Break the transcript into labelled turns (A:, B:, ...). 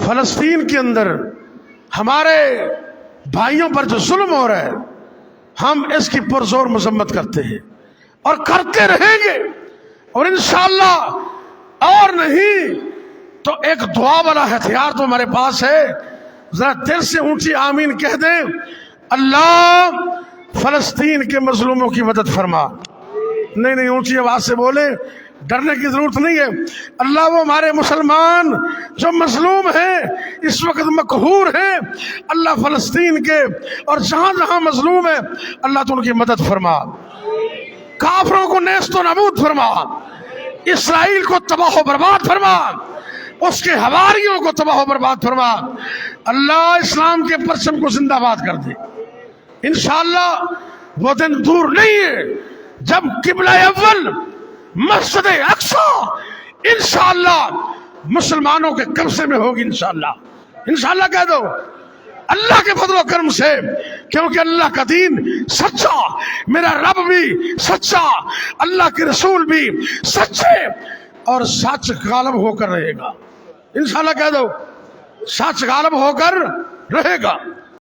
A: فلسطین کے اندر ہمارے بھائیوں پر جو ظلم ہو رہا ہے، ہم اس کی پرزور مذمت کرتے ہیں اور کرتے رہیں گے، اور انشاءاللہ اور نہیں تو ایک دعا والا ہتھیار تو ہمارے پاس ہے، ذرا دل سے اونچی آمین کہہ دیں، اللہ فلسطین کے مظلوموں کی مدد فرما۔ نہیں اونچی آواز سے بولیں، ڈرنے کی ضرورت نہیں ہے۔ اللہ وہ ہمارے مسلمان جو مظلوم ہیں، اس وقت مقہور ہیں، اللہ فلسطین کے اور جہاں جہاں مظلوم ہے اللہ تو ان کی مدد فرما، کافروں کو نیست و نابود فرما، اسرائیل کو تباہ و برباد فرما، اس کے حواریوں کو تباہ و برباد فرما۔ اللہ اسلام کے پرچم کو زندہ باد کر دے۔ انشاءاللہ وہ دن دور نہیں ہے جب قبلہ اول مسجد اقصی انشاءاللہ مسلمانوں کے قبضے میں ہوگی۔ انشاءاللہ کہہ دو، اللہ کے فضل و کرم سے، کیونکہ اللہ کا دین سچا، میرا رب بھی سچا، اللہ کے رسول بھی سچے، اور سچ غالب ہو کر رہے گا۔ انشاءاللہ کہہ دو، سچ غالب ہو کر رہے گا۔